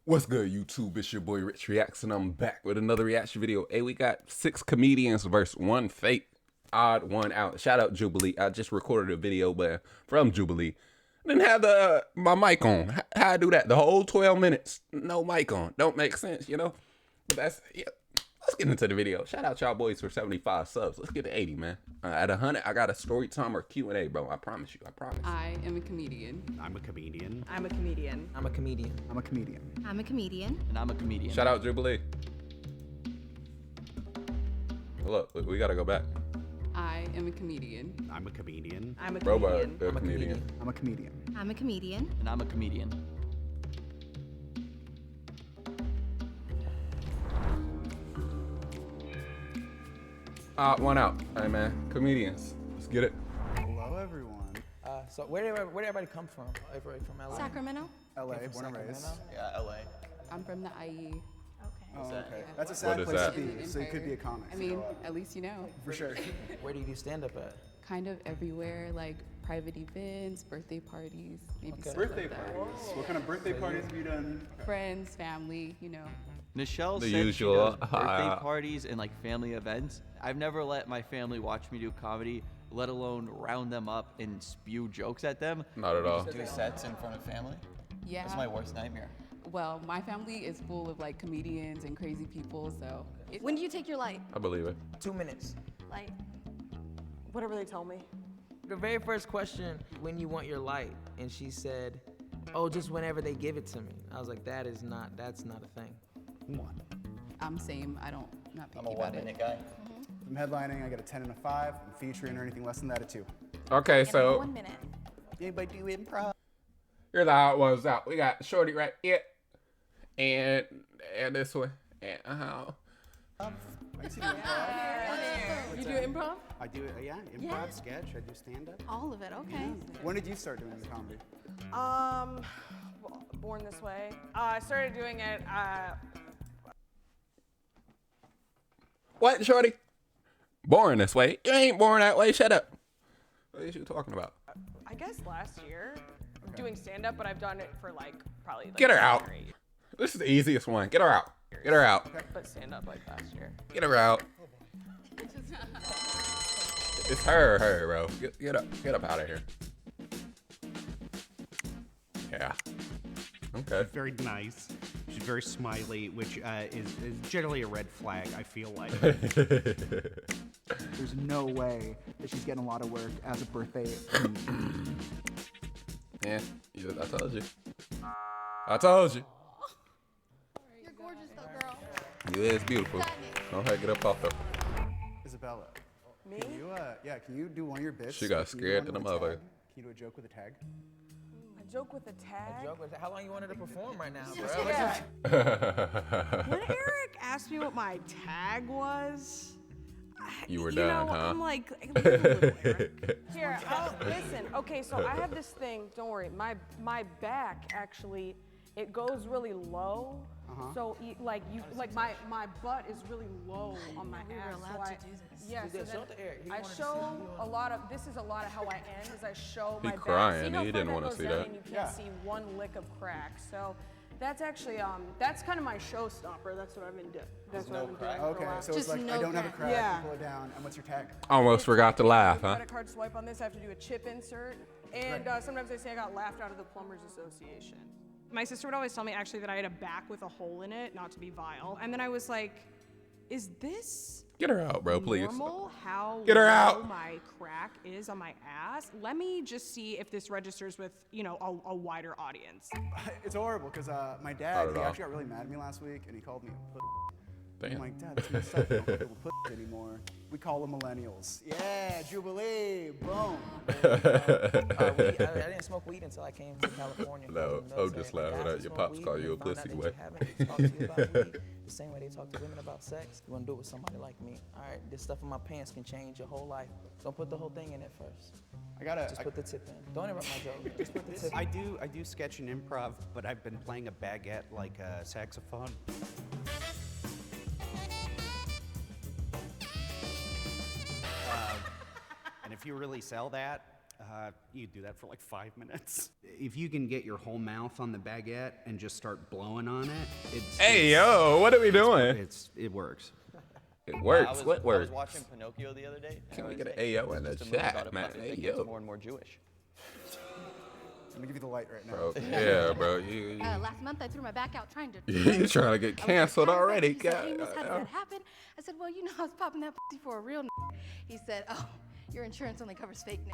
What's good, YouTube? It's your boy Rich Reacts, and I'm back with another reaction video. Hey, we got 6 comedians versus 1 fake, odd one out. Shout out Jubilee. I just recorded a video from Jubilee. Didn't have my mic on. How I do that? The whole 12 minutes, no mic on. Don't make sense, you know? But that's, yeah. Let's get into the video. Shout out y'all boys for 75 subs. Let's get to 80, man. At 100, I got a story time or Q&A, bro. I promise you. I promise. I am a comedian. I'm a comedian. I'm a comedian. I'm a comedian. I'm a comedian. I'm a comedian. And I'm a comedian. Shout out Jubilee. Look, we gotta go back. I am a comedian. I'm a comedian. I'm a Robot, comedian. a comedian. I'm a comedian. I'm a comedian. And I'm a comedian. One out. Hey, man. Comedians. Let's get it. Hello, everyone. So where did everybody come from? Everybody from LA? Sacramento. LA, born and raised. Yeah, LA. I'm from the IE. Oh, okay. Yeah. That's a What sad is place that? to be, so you could be a comic. I mean, at least you know. for sure. Where do you do stand up at? Kind of everywhere, like private events, birthday parties, maybe stuff Birthday like that. parties. What kind of birthday parties have you done? Friends, family, you know. Nichelle The said usual. she does birthday parties and like family events. I've never let my family watch me do comedy, let alone round them up and spew jokes at them. Not at all. Do sets in front of family? Yeah. That's my worst nightmare. Well, my family is full of like comedians and crazy people, so. When do you take your light? I believe it. 2 minutes. Light. Whatever they tell me. The very first question, when you want your light, and she said, "Oh, just whenever they give it to me." I was like, that's not a thing. One. I'm same. I don't, not I'm picky a about 1 minute it. guy. I'm headlining, I get a 10 and a 5. I'm featuring or anything less than that, a 2. Okay, so 1 minute. Anybody do improv? here's how it was out. We got Shorty right here, and this way, and I can see doing improv. You do improv? I do it, yeah, improv, sketch, I do stand-up. All of it. Okay. When did you start doing the comedy? Well, born this way. I started doing it. What, Shorty? Born this way? You ain't born that way. Shut up. What are you talking about? I guess last year, doing stand-up, but I've done it for like probably. Like Get her 7 out. or 8 years. This is the easiest one. Get her out. Get her out. But stand-up like last year. Get her out. It's her, bro. Get up out of here. Yeah. Okay. Very nice. She's very smiley, which is generally a red flag, I feel like. There's no way that she's getting a lot of work as a birthday comedian. Yeah, I told you. I told you. You're gorgeous, though, girl. You is beautiful. Don't have to get up off her. Isabella. Me? Can you, can you do one of your bits? She got Can you do scared one to the with a mother. tag? Can you do a joke with a tag? A joke with a tag. How long you wanted to perform right now, bro? Yeah. When Eric asked me what my tag was, You were you done, know, huh? I'm like, leave a little, Eric. Here, listen. Okay, so I have this thing. Don't worry. My back actually, it goes really low. So my butt is really low on my we were ass. allowed so to do this. Yeah. Do So this. Show then it to Eric. He I wanted to show see you a lot of. This is a lot of how I end. Is I show He my back. crying. See how He far didn't wanna goes see down that. And you can't Yeah. see one lick of crack. So. That's actually that's kind of my showstopper. That's what I've been doing. That's what I've been doing for a Okay, while. so it's Just like, no I don't have a crack. crack, Yeah. you pull it down, and what's your tag? Almost forgot to laugh, huh? Credit card swipe on this. I have to do a chip insert, and sometimes they say I got laughed out of the Plumbers Association. My sister would always tell me actually that I had a back with a hole in it, not to be vile. And then I was like, "Is this Get her out, bro, please. normal? How Get her low out. my crack is on my ass? Let me just see if this registers with a wider audience." It's horrible, because my Not dad, at he all. actually got really mad at me last week, and he called me a pussy. I'm Damn. like, Dad, that's messed up. We don't call people pussies anymore. We call them millennials. Yeah, Jubilee, boom. I didn't smoke weed until I came to California. No, I'm just laughing at your pops call you a pussy way. Talk to you about weed the same way they talk to women about sex. You want to do it with somebody like me. All right, this stuff in my pants can change your whole life. Don't put the whole thing in it first. Just put the tip in. Don't interrupt my joke. Just put the tip in. I do sketch and improv, but I've been playing a baguette like a saxophone. And if you really sell that, You do that for like 5 minutes. If you can get your whole mouth on the baguette and just start blowing on it, Hey, yo, what are we doing? it works. It works. I was What works? watching Pinocchio the other day. Can we get an AO in the chat, man? Hey, yo. More and more Jewish. I'm gonna give you the light right now. Bro, yeah, bro. You Last month I threw my back out trying to. you trying to get canceled already? He said, God. Amos, how did that happen? I said, well, you know, I was popping that pussy for a real n. He said, oh, your insurance only covers fake n.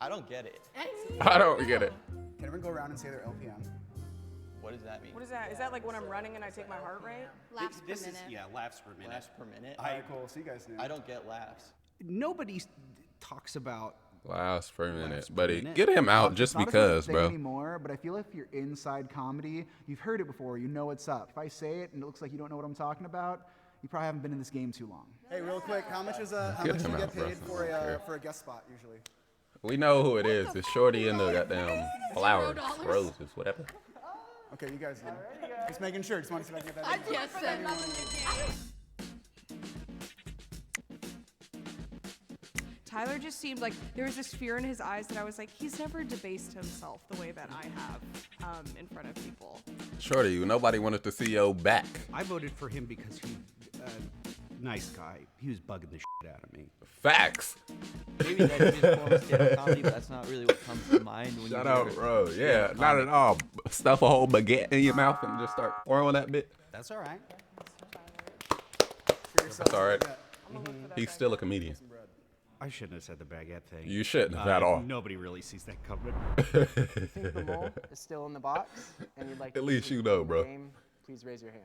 I don't get it. I don't get it. Can everyone go around and say their LPM? What does that mean? What is that? Is that like when I'm running and I take my heart rate? Laughs per This is minute. laughs per minute. Laughs per minute? All right, cool. See you guys soon. I don't get laughs. Nobody talks about. Last per minute, Last per buddy. minute. Get him out It's just not a because, thing bro. anymore, but I feel like if you're inside comedy, you've heard it before. You know what's up. If I say it and it looks like you don't know what I'm talking about, you probably haven't been in this game too long. Hey, real quick, how much is how Get much do him you out, get paid bro. I don't care. for a guest spot usually? We know who it is. It's Shorty and the goddamn flowers, $0. roses, whatever. Okay, you guys do. Just making sure. Just want to see if I can get that. in. Yes, sir. Tyler just seemed like there was this fear in his eyes that I was like, he's never debased himself the way that I have in front of people. Shorty, nobody wanted to see your back. I voted for him because he, nice guy. He was bugging the shit out of me. Facts. Maybe that's his form of stand-up comedy, but that's not really what comes to mind when Shout you out, hear bro. Yeah, stand-up not comedy. at all. Stuff a whole baguette in your mouth and just start twirling that bit. That's all right. That's all right. He's still a comedian. I shouldn't have said the baguette thing. You shouldn't have at all. Nobody really sees that coming. Think the mole is still in the box, and you'd like At to least you participate know, in the bro. game, please raise your hand.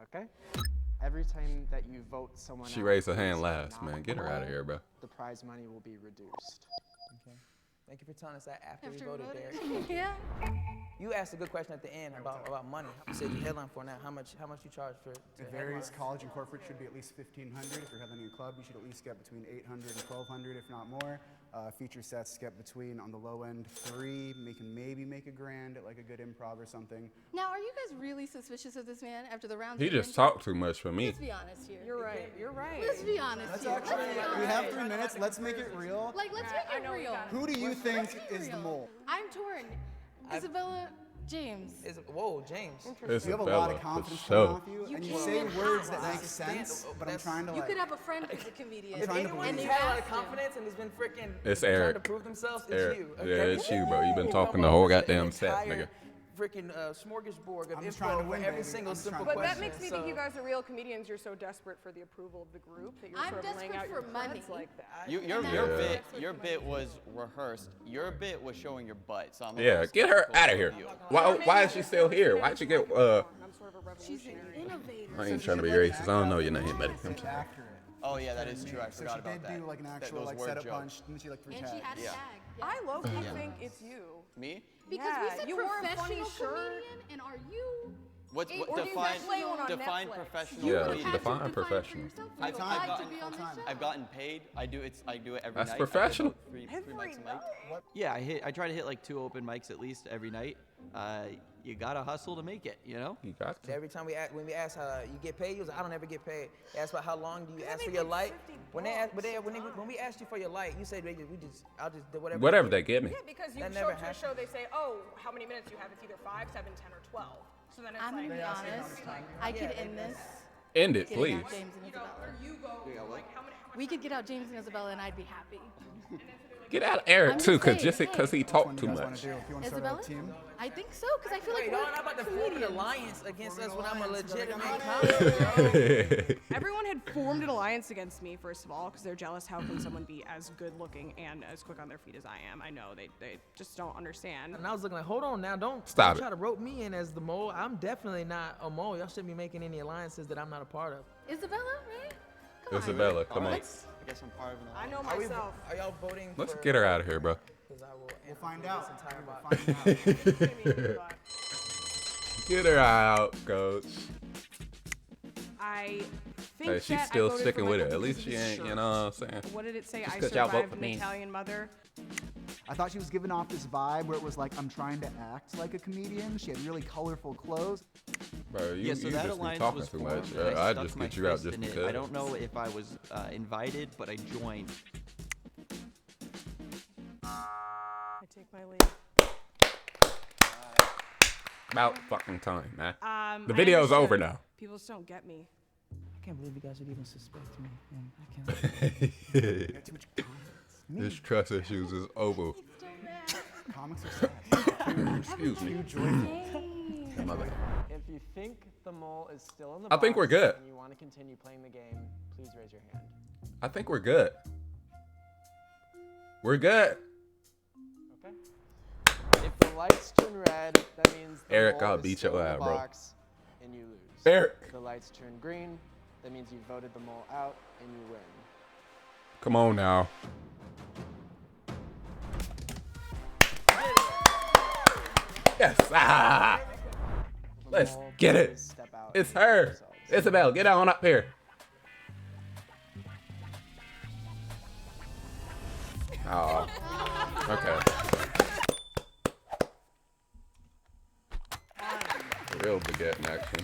Okay. Every time that you vote someone She out raised her who's hand last, not man. Get her out of mole, here, bro. The prize money will be reduced. Okay. Thank you for telling us that after we After we voted, voted. Derek. Yeah. You asked a good question at the end about money. You said you headline for now. How much you charge for? It varies. College and corporate should be at least $1,500. If you're headlining a club, you should at least get between $800 and $1,200, if not more. Feature sets get between, on the low end, $3. Maybe make $1,000 at like a good improv or something. Now, are you guys really suspicious of this man after the rounds? He we've just been to? talked too much for me. Let's be honest here. You're right. You're right. Let's be honest Let's here. actually, Let's be we have honest. 3 minutes. Let's make it real. Like, let's make it real. Who do you think is the Real. mole? I'm torn. Isabella James. Whoa, James. You have a lot of confidence coming off you, and you can't say even words ask. that make sense, but I'm trying to You like. could have a friend who's a comedian. I'm trying to Anyone believe who's it. had a lot of confidence and has been freaking It's trying Eric. to prove themselves, it's Eric. you. Yeah, it's you, bro. You've been You talking come the up whole with an goddamn set, entire nigga. Freaking smorgasbord of I'm just info trying to for win, every baby. single I'm just simple trying to But question. that makes me think so- you guys are real comedians. You're so desperate for the approval of the group that you're I'm sort of laying desperate out your for money. cards like that. Your Yeah. bit was rehearsed. Your bit was showing your butt. So I'm a Yeah, little get her skeptical out of here. you. Why is she still here? Why'd you get I'm sort of a She's an revolutionary. innovator. I ain't trying to be racist. I don't know your name, buddy. I'm It's sorry. accurate. Oh yeah, that is true. I So forgot she about did that. do like an That- actual those like were setup jokes. punch, didn't she like 3 And tags? she had a Yeah. tag. Yeah. I low-key think it's you. Me? Because Yeah, we said you wore a funny professional shirt. comedian, and are you? What's Or what do you define just play one on define Netflix? professional You Yeah, would have comedian? had to define define it professional. for yourself. I've You gotten- applied to be on this full-time. show. I've gotten paid. I do it every That's night. I professional. do three Every mics a night. night? Yeah, I try to hit like 2 open mics at least every night. You gotta hustle to make it, you know? You got to. Every time when we ask how you get paid, you was like, I don't ever get paid. They ask about how long do you ask for make your like light. 50 When they ask, when we asked you for your light, you said I'll just do whatever. Whatever they give me. Yeah, because you That show never up to a happened. show, they say, oh, how many minutes you have? It's either 5, 7, 10, or 12. So then it's I'm like, gonna be honest. I could end this. End it, getting please. out James and Isabella. you go, like, how much We could get out James and Isabella, and I'd be happy. Get out of Eric I'm too, just cause saying, just hey. because he Which one talked do too you guys want much. to do? If you want to start Isabella? a team? I think so, because I feel Wait, like y'all we're not about to form an comedians. alliance against us when I'm a alliance, go legitimate make comic. Everyone had formed an alliance against me, first of all, because they're jealous. How can someone be as good looking and as quick on their feet as I am? I know, they just don't understand. And I was looking like, hold on now, don't Stop try it. to rope me in as the mole. I'm definitely not a mole. Y'all shouldn't be making any alliances that I'm not a part of. Isabella, right? Come on. Isabella, come on. Let's- I guess I'm part of an I know Are, myself. are y'all voting Let's for, get her out of here, bro. 'cause I will We'll find this out. entire We'll body. find out. Get her out, coach. I think Hey, she's that I still voted sticking for with it. Michael At least because she of his ain't, you shirt. know what I'm saying? What did it say? I 'cause y'all vote survived for an me. Italian mother. I thought she was giving off this vibe where it was like, I'm trying to act like a comedian. She had really colorful clothes. Bro, you, Yeah, so you that just be alliance talking was too much. formed, and I stuck just my get you out fist just in it. because. I don't know if I was invited, but I joined. I take my lead. About fucking time, man. The I video's over understood. now. People just don't get me. I can't believe you guys would even suspect me. Man, I can't. This trust issues is over. Comics are sad. Excuse me. My bad. If you think the mole is still in the I think box we're good. and you want to continue playing the game, please raise your hand. I think we're good. We're good. Okay. If the lights turn red, that means the Eric, mole I'll is beat still your in the ass, bro. box and you lose. Eric. If the lights turn green, that means you voted the mole out and you win. Come on now. Yes. Ah. The Let's mole, get please it. step out It's and her. yourselves. Isabel, get on up here. Oh. Okay. Real baguette in action.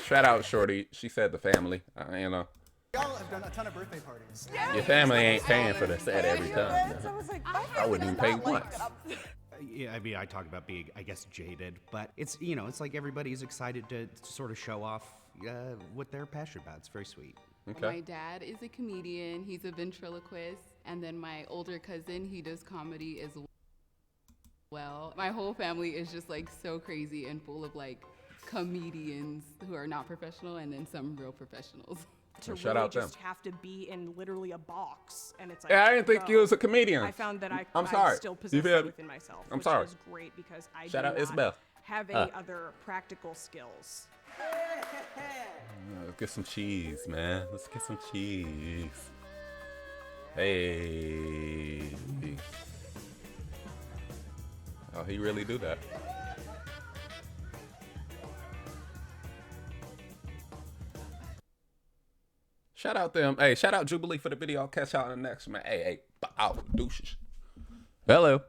Shout out Shorty. She said the family. You know. Y'all have done a ton of birthday parties. Your family ain't paying for the set every time. I was like, I wouldn't even pay once. Yeah, I mean, I talk about being, I guess, jaded, but it's, you know, it's like everybody's excited to sort of show off what they're passionate about. It's very sweet. My dad is a comedian. He's a ventriloquist. And then my older cousin, he does comedy as well. My whole family is just like so crazy and full of like comedians who are not professional and then some real professionals. to Shout really out them. just have to be in literally a box, and it's like. Yeah, I didn't think you was a comedian. I found that I'm I sorry. still You possess feel that me? within myself, I'm which sorry. is great because I Shout do out not Isabel. have any other practical skills. Let's get some cheese, man. Let's get some cheese. Hey. Oh, he really do that. Shout out them. Hey, shout out Jubilee for the video. I'll catch y'all in the next one. Hey, bow, douches. Hello.